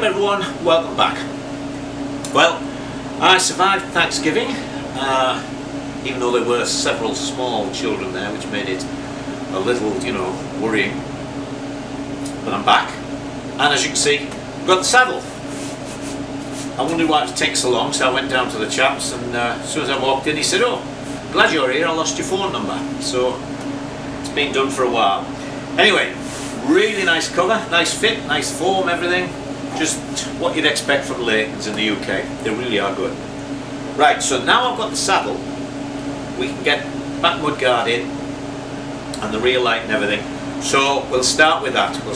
up everyone, welcome back. Well, I survived Thanksgiving, even though there were several small children there, which made it a little, worrying. But I'm back, and as you can see, I've got the saddle. I wondered why it takes so long, so I went down to the chaps, and as soon as I walked in, he said, "Oh, glad you're here, I lost your phone number." So it's been done for a while. Anyway, really nice cover, nice fit, nice form, everything. Just what you'd expect from Layton's in the UK. They really are good. Right, so now I've got the saddle, we can get back mudguard in and the rear light and everything. So we'll start with that. We'll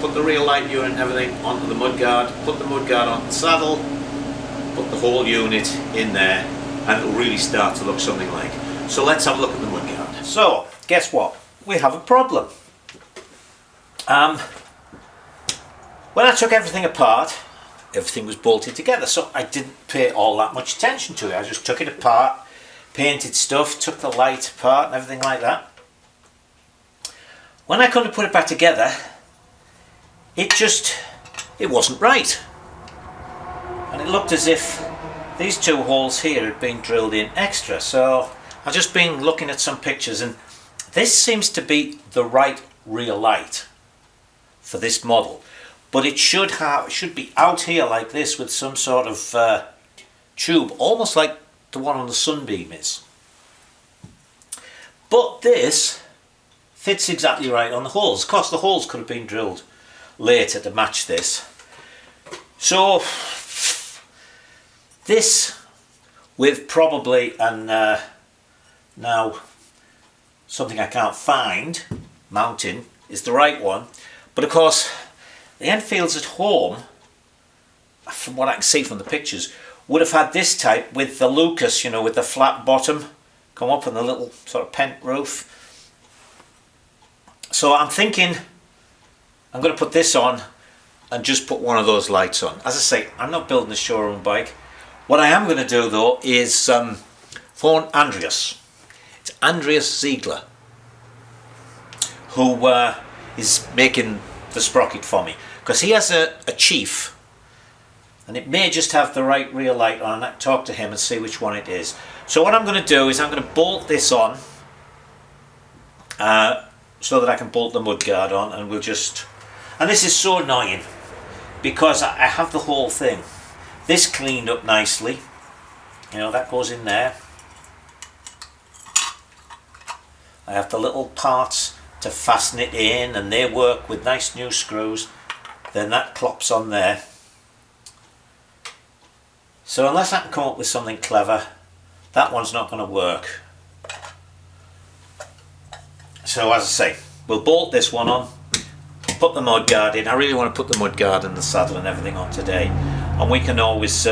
put the rear light unit and everything onto the mudguard, put the mudguard on the saddle, put the whole unit in there, and it'll really start to look something like. So let's have a look at the mudguard. So, guess what? We have a problem. When I took everything apart, everything was bolted together, so I didn't pay all that much attention to it. I just took it apart, painted stuff, took the light apart and everything like that. When I come to put it back together, it wasn't right. And it looked as if these two holes here had been drilled in extra. So I've just been looking at some pictures, and this seems to be the right rear light for this model. But it should be out here like this with some sort of tube, almost like the one on the Sunbeam is. But this fits exactly right on the holes. Of course, the holes could have been drilled later to match this. So this, with probably now something I can't find, mounting, is the right one. But of course, the Enfields at home, from what I can see from the pictures, would have had this type with the Lucas, with the flat bottom, come up and the little sort of pent roof. So I'm thinking I'm going to put this on and just put one of those lights on. As I say, I'm not building a showroom bike. What I am going to do though is phone Andreas. It's Andreas Ziegler, who is making the sprocket for me, because he has a Chief, and it may just have the right rear light on, and I can talk to him and see which one it is. So what I'm going to do is I'm going to bolt this on so that I can bolt the mudguard on, and and this is so annoying because I have the whole thing this cleaned up nicely, that goes in there. I have the little parts to fasten it in, and they work with nice new screws. Then that clops on there. So unless I can come up with something clever, that one's not going to work. So as I say, we'll bolt this one on, put the mudguard in. I really want to put the mudguard and the saddle and everything on today, and we can always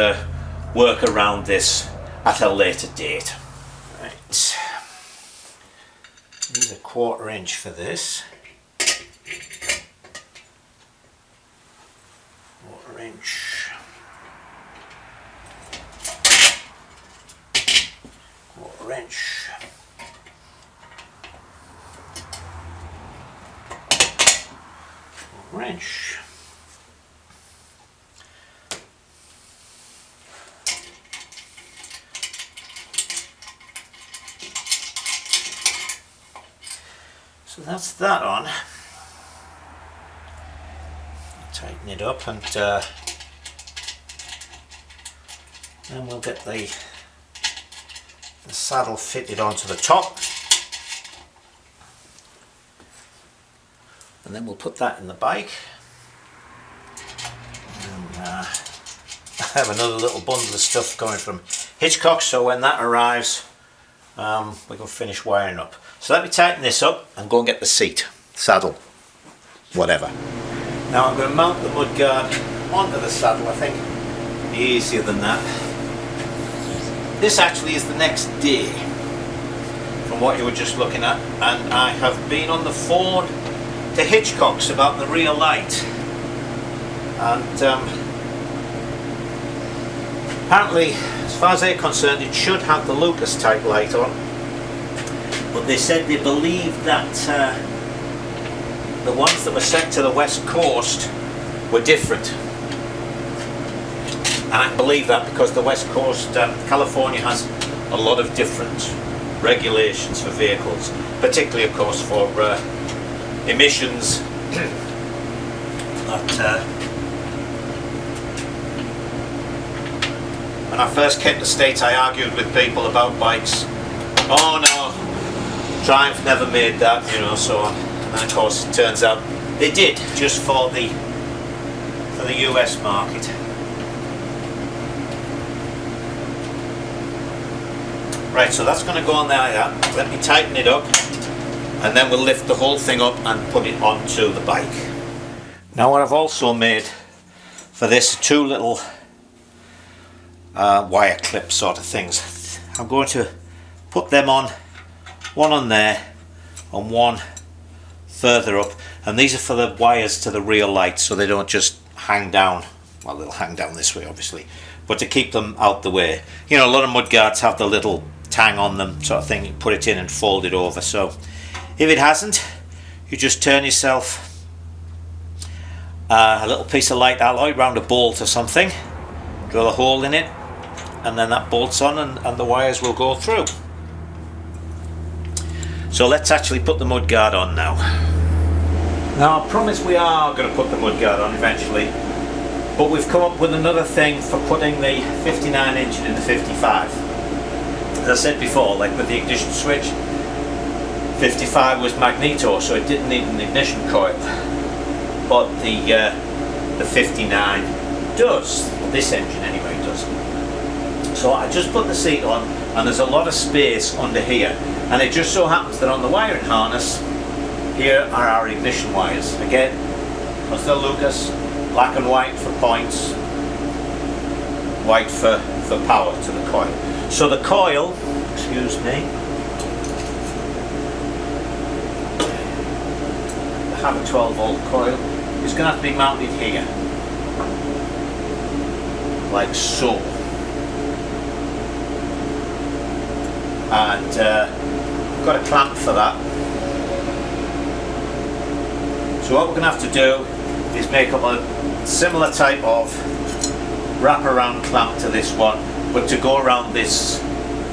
work around this at a later date. Right. Need a 1/4 inch for this. 1/4 inch. 1/4 inch. 1/4 inch. So that's that on. Tighten it up, and then we'll get the saddle fitted onto the top, and then we'll put that in the bike. And I have another little bundle of stuff coming from Hitchcock, so when that arrives, we can finish wiring up. So let me tighten this up and go and get the seat, saddle, whatever. Now I'm going to mount the mudguard onto the saddle. I think it'll be easier than that. This actually is the next day from what you were just looking at, and I have been on the phone to Hitchcock's about the rear light, and apparently, as far as they're concerned, it should have the Lucas type light on. But they said they believed that the ones that were sent to the west coast were different. And I can believe that because the West Coast, California has a lot of different regulations for vehicles, particularly of course for emissions. When I first came to the States, I argued with people about bikes. Oh no, Triumph never made that, you know, so on. And of course it turns out they did, just for the US market. Right, so that's going to go on there like that. Let me tighten it up, and then we'll lift the whole thing up and put it onto the bike. Now what I've also made for this, two little wire clip sort of things. I'm going to put them on, one on there and one further up, and these are for the wires to the rear light so they don't just hang down. Well, they'll hang down this way obviously, but to keep them out the way. You know, a lot of mudguards have the little tang on them sort of thing. You put it in and fold it over. So if it hasn't, you just turn yourself a little piece of light alloy round a bolt or something, drill a hole in it, and then that bolts on and the wires will go through. So let's actually put the mudguard on now. Now I promise we are going to put the mudguard on eventually, but we've come up with another thing for putting the 59 engine in the 55. As I said before, like with the ignition switch, 55 was magneto, so it didn't need an ignition coil, but the 59 does. This engine anyway does. So I just put the seat on, and there's a lot of space under here, and it just so happens that on the wiring harness here are our ignition wires. Again, because they're Lucas, black and white for points, white for power to the coil. So the coil, excuse me, I have a 12 volt coil, is going to have to be mounted here, like so. And I've got a clamp for that. So what we're going to have to do is make up a similar type of wraparound clamp to this one, but to go around this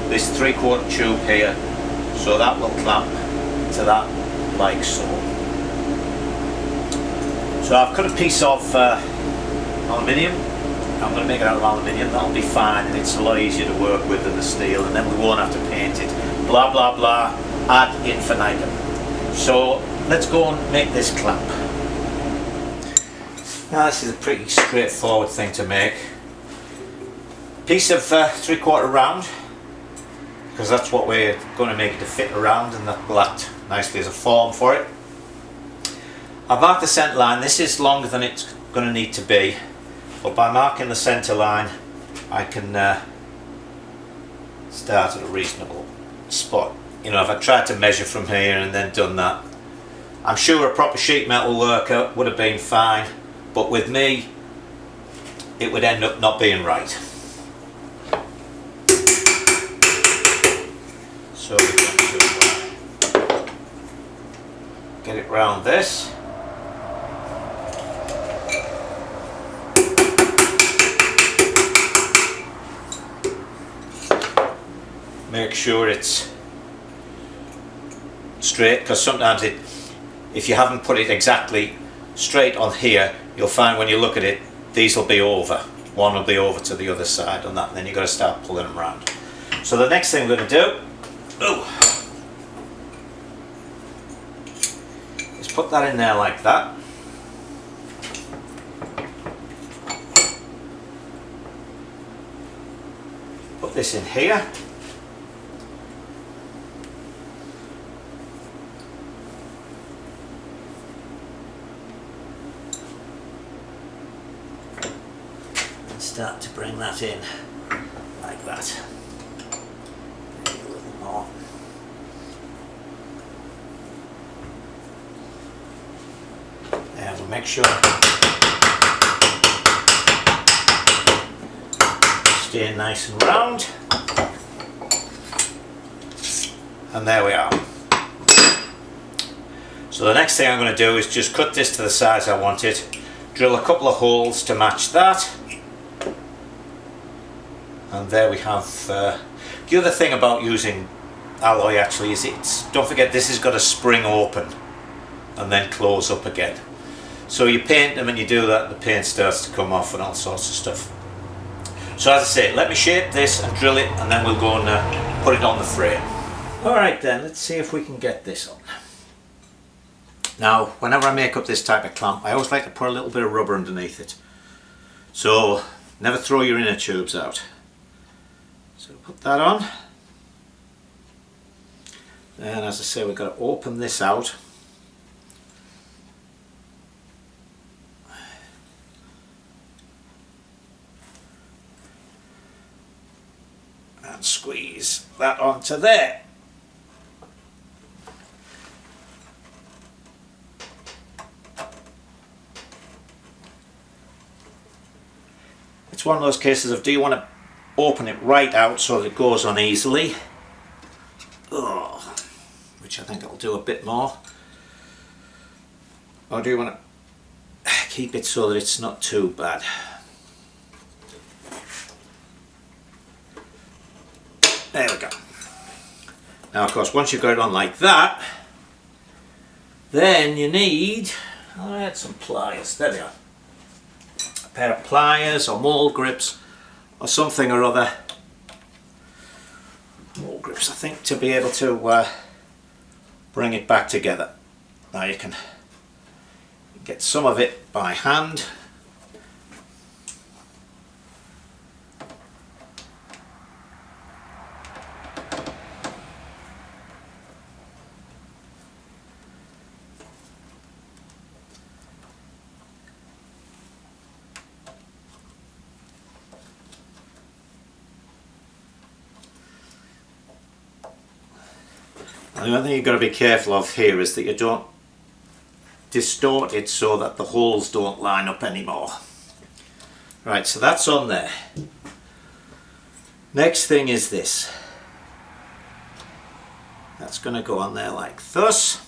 3/4 tube here, so that will clamp to that like so. So I've cut a piece of aluminium. I'm going to make it out of aluminium. That'll be fine, and it's a lot easier to work with than the steel, and then we won't have to paint it. Blah blah blah ad infinitum. So let's go and make this clamp. Now this is a pretty straightforward thing to make. Piece of 3/4 round, because that's what we're going to make it to fit around, and that will act nicely as a form for it. I've marked the centre line. This is longer than it's going to need to be, but by marking the centre line I can start at a reasonable spot. You know, if I tried to measure from here and then done that, I'm sure a proper sheet metal worker would have been fine, but with me it would end up not being right. So we're going to get it round this. Make sure it's straight, because sometimes if you haven't put it exactly straight on here, you'll find when you look at it, these will be over. One will be over to the other side on that, and then you've got to start pulling them around. So the next thing we're going to do is put that in there like that. Put this in here. Start to bring that in like that. Maybe a little more. And we'll make sure stay nice and round. And there we are. So the next thing I'm going to do is just cut this to the size I want it, drill a couple of holes to match that. And there we have, the other thing about using alloy actually is don't forget this has got to spring open and then close up again. So you paint them and you do that and the paint starts to come off and all sorts of stuff. So as I say, let me shape this and drill it and then we'll go and put it on the frame. Alright then, let's see if we can get this on. Now, whenever I make up this type of clamp, I always like to put a little bit of rubber underneath it. So, never throw your inner tubes out. So put that on. Then as I say, we've got to open this out. And squeeze that onto there. It's one of those cases of, do you want to open it right out so that it goes on easily? Which I think I'll do a bit more. Or do you want to keep it so that it's not too bad? There we go. Now of course once you've got it on like that, then you need, I'll add some pliers, there they are. A pair of pliers or mold grips or something or other. Mold grips I think, to be able to bring it back together. Now you can get some of it by hand. The only thing you've got to be careful of here is that you don't distort it so that the holes don't line up anymore. Right, so that's on there. Next thing is this. That's going to go on there like thus.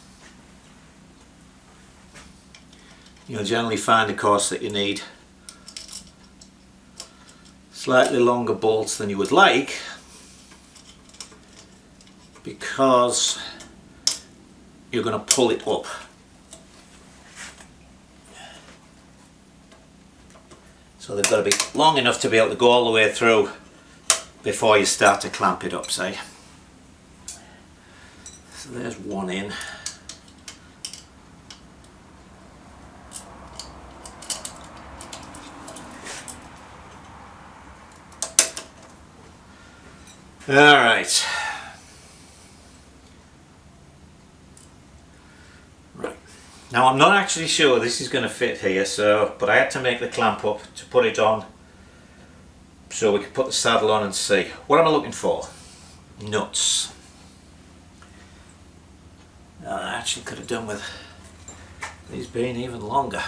You'll generally find, of course, that you need slightly longer bolts than you would like, because you're going to pull it up. So they've got to be long enough to be able to go all the way through before you start to clamp it up, say. So there's one in. Alright. Now I'm not actually sure this is going to fit here, but I had to make the clamp up to put it on so we could put the saddle on and see. What am I looking for? Nuts. Now, I actually could have done with these being even longer.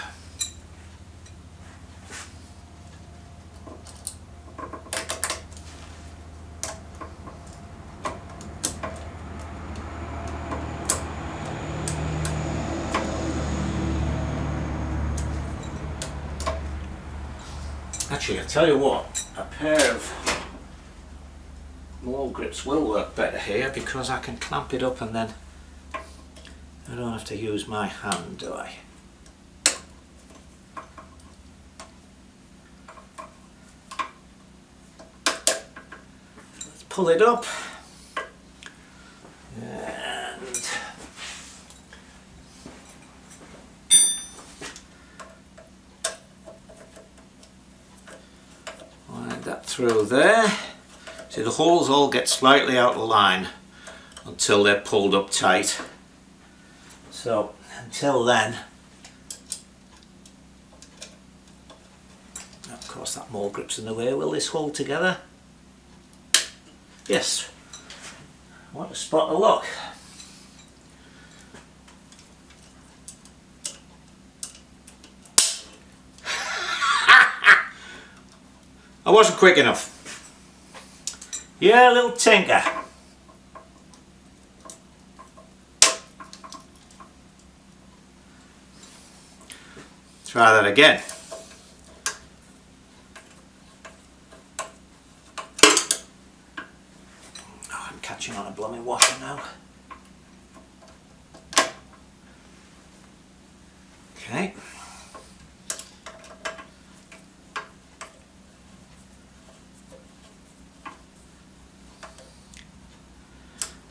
Actually, I tell you what, a pair of mold grips will work better here because I can clamp it up and then I don't have to use my hand, do I? Let's pull it up and that through there. See, the holes all get slightly out of line until they're pulled up tight. So until then, of course that mold grip's in the way. Will this hold together? Yes. What a spot to look. I wasn't quick enough. Yeah, little tinker. Try that again.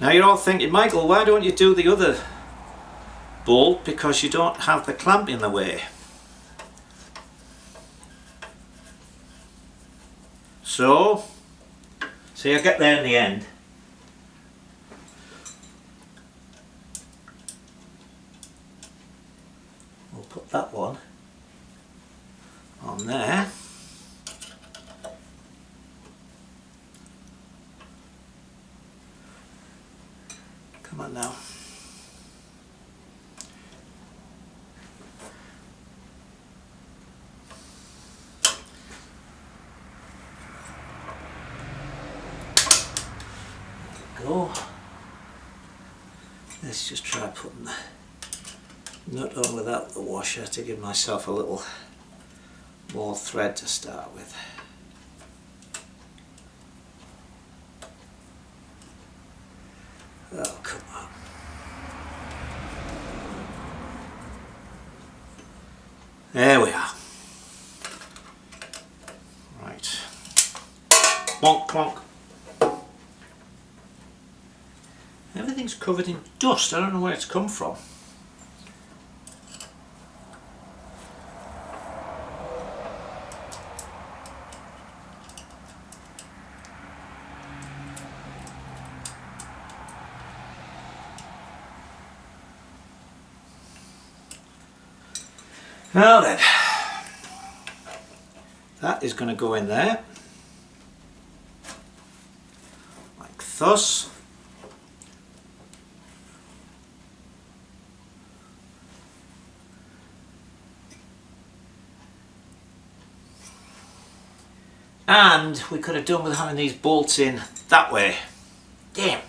Now you're all thinking, Michael, why don't you do the other bolt? Because you don't have the clamp in the way. So, see, I get there in the end. We'll put that one on there. Come on now. Go. Let's just try putting the nut on without the washer to give myself a little more thread to start with. Oh, come on. There we are. Right. Bonk, clonk. Everything's covered in dust. I don't know where it's come from. Now then, that is going to go in there, like thus. And we could have done with having these bolts in that way. Damn.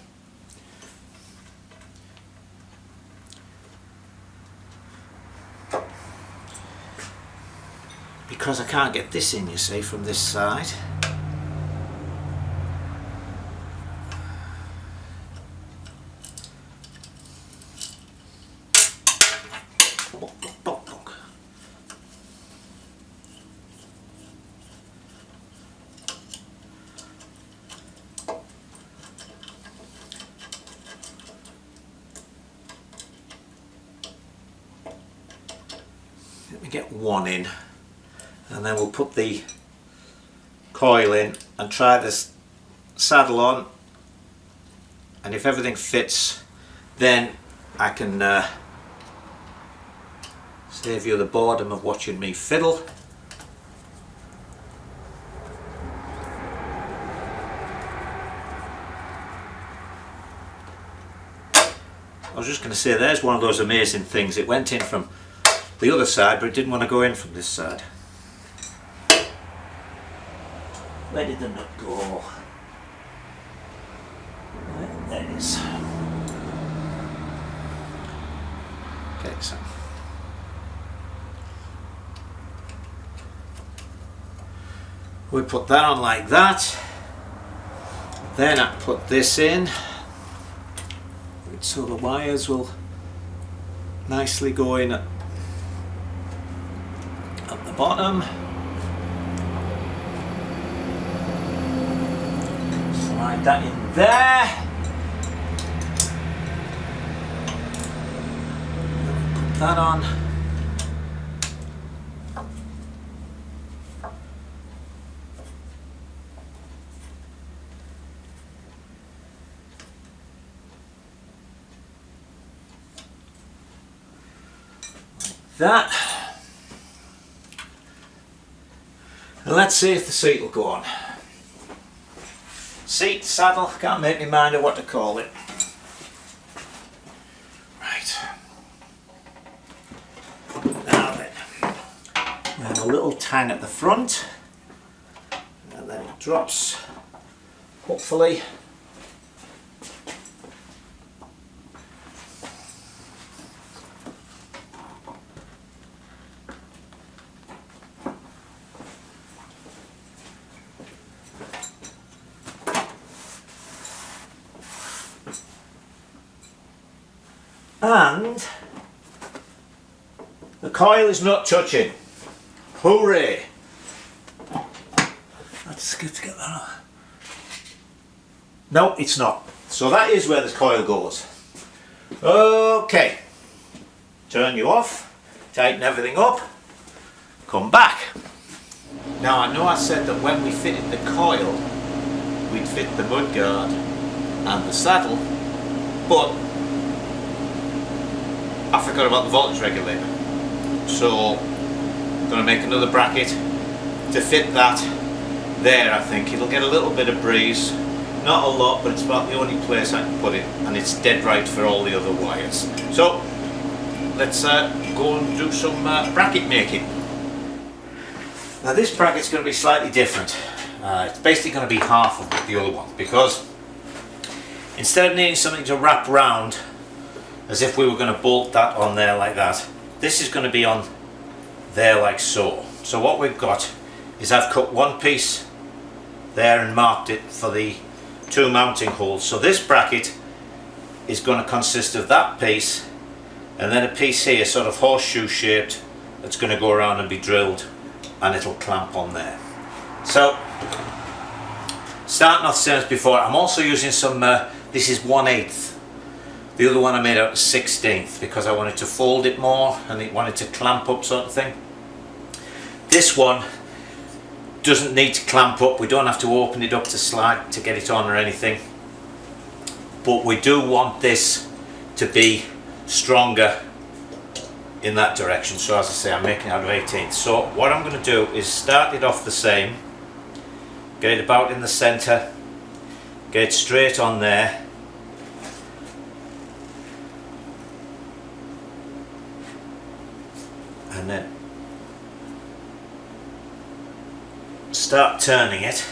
Because I can't get this in, you see, from this side. Let me get one in. And then we'll put the coil in and try this saddle on, and if everything fits, then I can save you the boredom of watching me fiddle. I was just going to say, there's one of those amazing things. It went in from the other side, but it didn't want to go in from this side. Where did the nut go? There it is. Okay, so we put that on like that. Then I put this in, so the wires will nicely go in at the bottom. Slide that in there. Put that on. That. And let's see if the seat will go on. Seat, saddle, can't make me mind of what to call it. Right. Now then, we have a little tang at the front, and then it drops, hopefully. And the coil is not touching. Hooray! Let's get that on. No, it's not. So that is where the coil goes. Okay, turn you off, tighten everything up, come back. Now I know I said that when we fitted the coil we'd fit the mudguard and the saddle, but I forgot about the voltage regulator. So I'm going to make another bracket to fit that there. I think it'll get a little bit of breeze, not a lot, but it's about the only place I can put it, and it's dead right for all the other wires. So let's go and do some bracket making. Now this bracket's going to be slightly different. It's basically going to be half of the other one, because instead of needing something to wrap round as if we were going to bolt that on there like that, this is going to be on there like so. So what we've got is I've cut one piece there and marked it for the two mounting holes. So this bracket is going to consist of that piece and then a piece here, sort of horseshoe shaped, that's going to go around and be drilled, and it'll clamp on there. So starting off the same as before, I'm also using some, this is 1/8. The other one I made out of 1/16 because I wanted to fold it more and it wanted to clamp up, sort of thing. This one doesn't need to clamp up, we don't have to open it up to slide to get it on or anything, but we do want this to be stronger in that direction. So as I say, I'm making it out of 1/18. So what I'm going to do is start it off the same, get it about in the centre, get it straight on there, and then start turning it.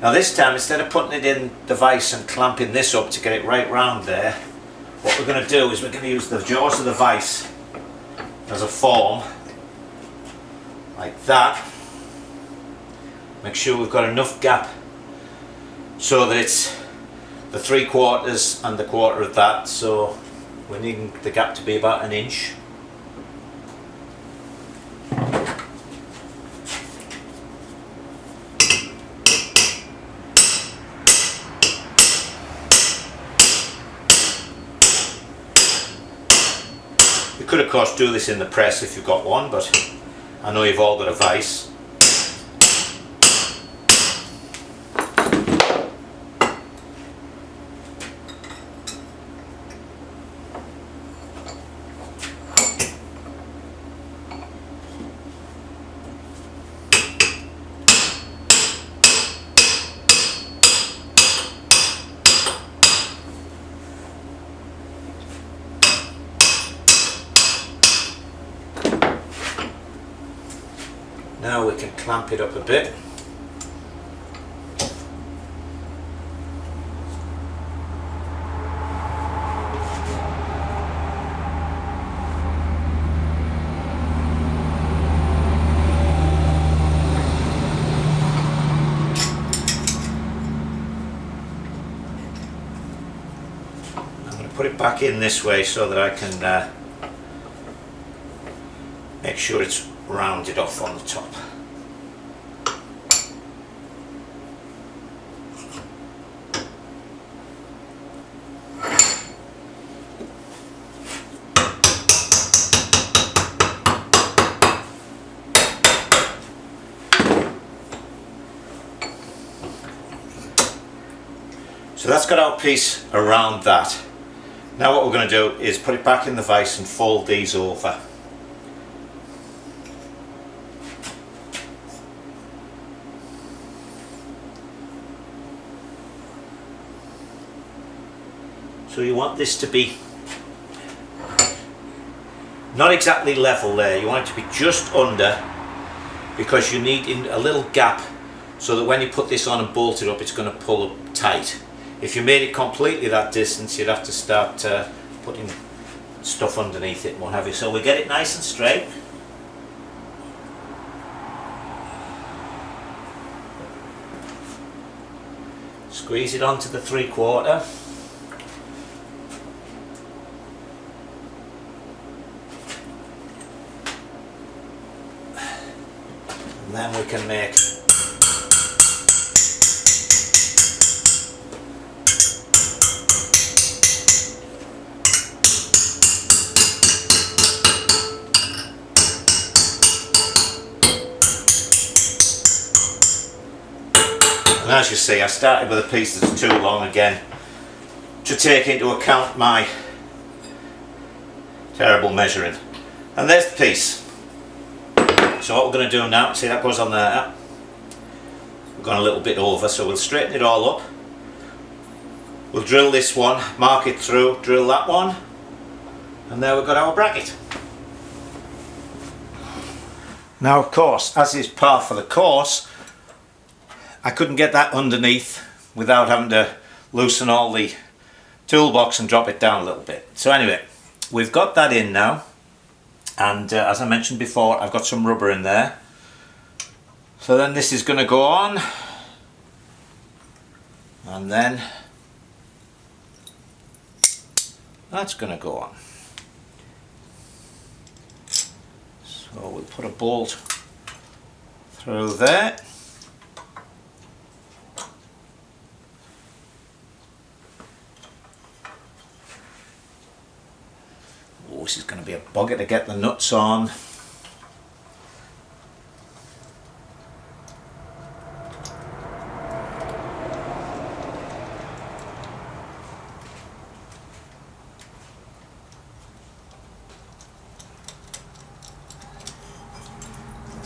Now this time, instead of putting it in the vise and clamping this up to get it right round there, what we're going to do is we're going to use the jaws of the vise as a form, like that. Make sure we've got enough gap so that it's the 3/4 and the 1/4 of that, so we're needing the gap to be about 1 inch. You could of course do this in the press if you've got one, but I know you've all got a vise. Now we can clamp it up a bit. I'm going to put it back in this way so that I can make sure it's rounded off on the top. So that's got our piece around that. Now what we're going to do is put it back in the vise and fold these over. So you want this to be not exactly level there, you want it to be just under, because you need in a little gap so that when you put this on and bolt it up, it's going to pull up tight. If you made it completely that distance, you'd have to start putting stuff underneath it and what have you. So we get it nice and straight. Squeeze it onto the 3/4. And then we can make as you see, I started with a piece that's too long again to take into account my terrible measuring. And there's the piece. So what we're going to do now, see that goes on there, we've gone a little bit over, so we'll straighten it all up. We'll drill this one, mark it through, drill that one, and there we've got our bracket. Now of course, as is par for the course, I couldn't get that underneath without having to loosen all the toolbox and drop it down a little bit. So anyway, we've got that in now, and as I mentioned before, I've got some rubber in there. So then this is going to go on, and then that's going to go on. So we'll put a bolt through there. Oh, this is going to be a bugger to get the nuts on.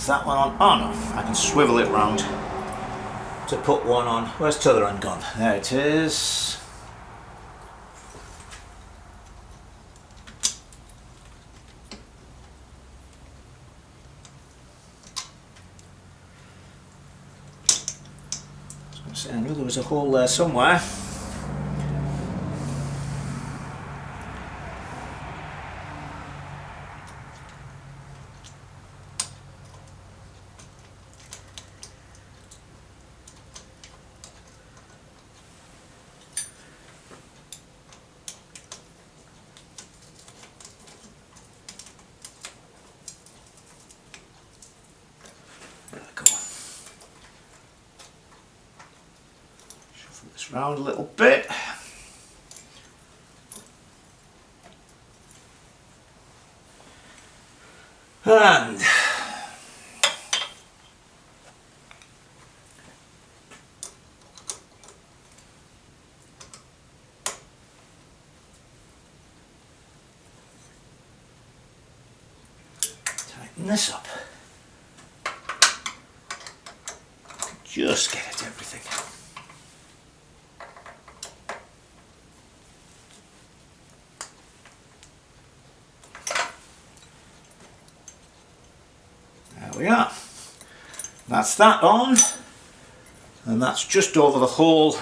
That one on? Oh no, I can swivel it round to put one on. Where's the other one gone? There it is. I knew there was a hole there somewhere. This round a little bit. And tighten this up. Just get at everything. There we are. That's that on, and that's just over the hole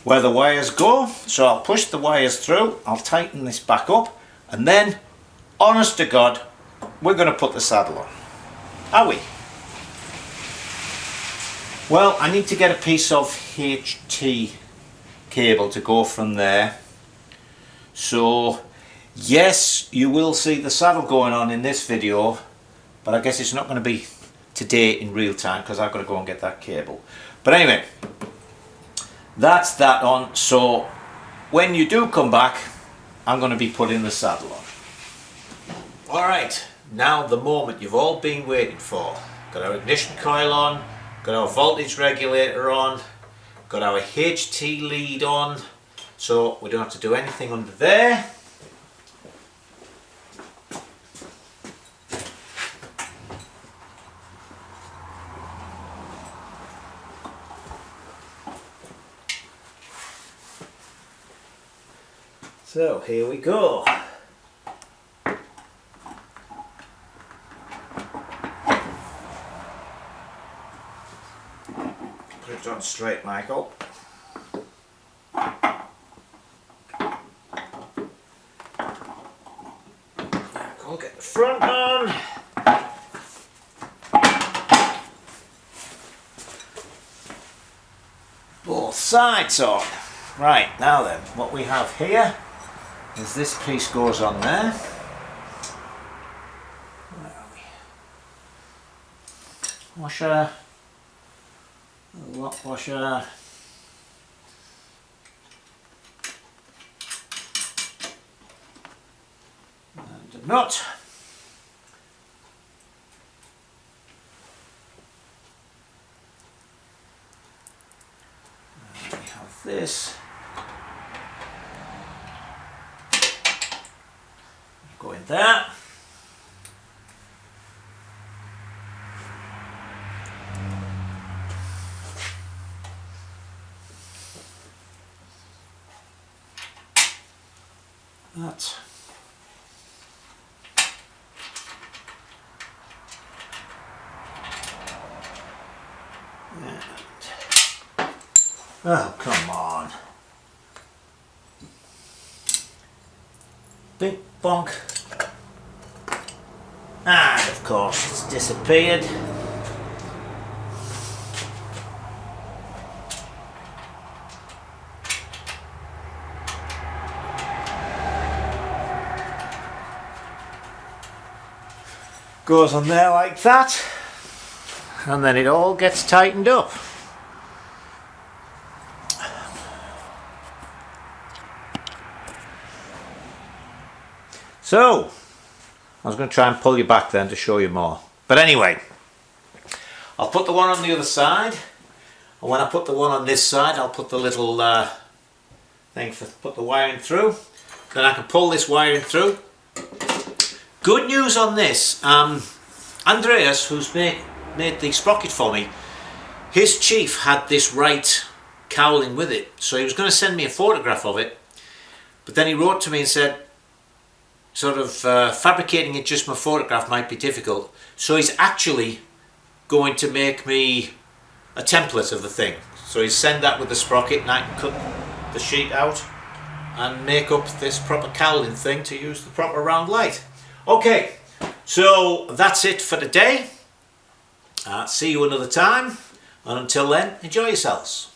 where the wires go. So I'll push the wires through, I'll tighten this back up, and then, honest to God, we're going to put the saddle on. Are we? Well, I need to get a piece of HT cable to go from there. So, yes, you will see the saddle going on in this video, but I guess it's not going to be today in real time because I've got to go and get that cable. But anyway, that's that on. So when you do come back, I'm going to be putting the saddle on. Alright, now the moment you've all been waiting for. Got our ignition coil on, got our voltage regulator on, got our HT lead on, so we don't have to do anything under there. So here we go. Put it on straight, Michael. I'll get the front on. Both sides on. Right, now then, what we have here is this piece goes on there. Where are we? Washer, lock washer, and a nut. this. Go in there. That. And, oh, come on. Big bonk. And of course it's disappeared. Goes on there like that, and then it all gets tightened up. So, I was going to try and pull you back then to show you more. But anyway, I'll put the one on the other side, and when I put the one on this side, I'll put the little thing to put the wiring through. Then I can pull this wiring through. Good news on this, Andreas, who's made the sprocket for me, his chief had this right cowling with it, so he was going to send me a photograph of it, but then he wrote to me and said, sort of fabricating it just from a photograph might be difficult, so he's actually going to make me a template of the thing. So he's send that with the sprocket and I can cut the sheet out and make up this proper cowling thing to use the proper round light. Okay, so that's it for today. See you another time, and until then, enjoy yourselves.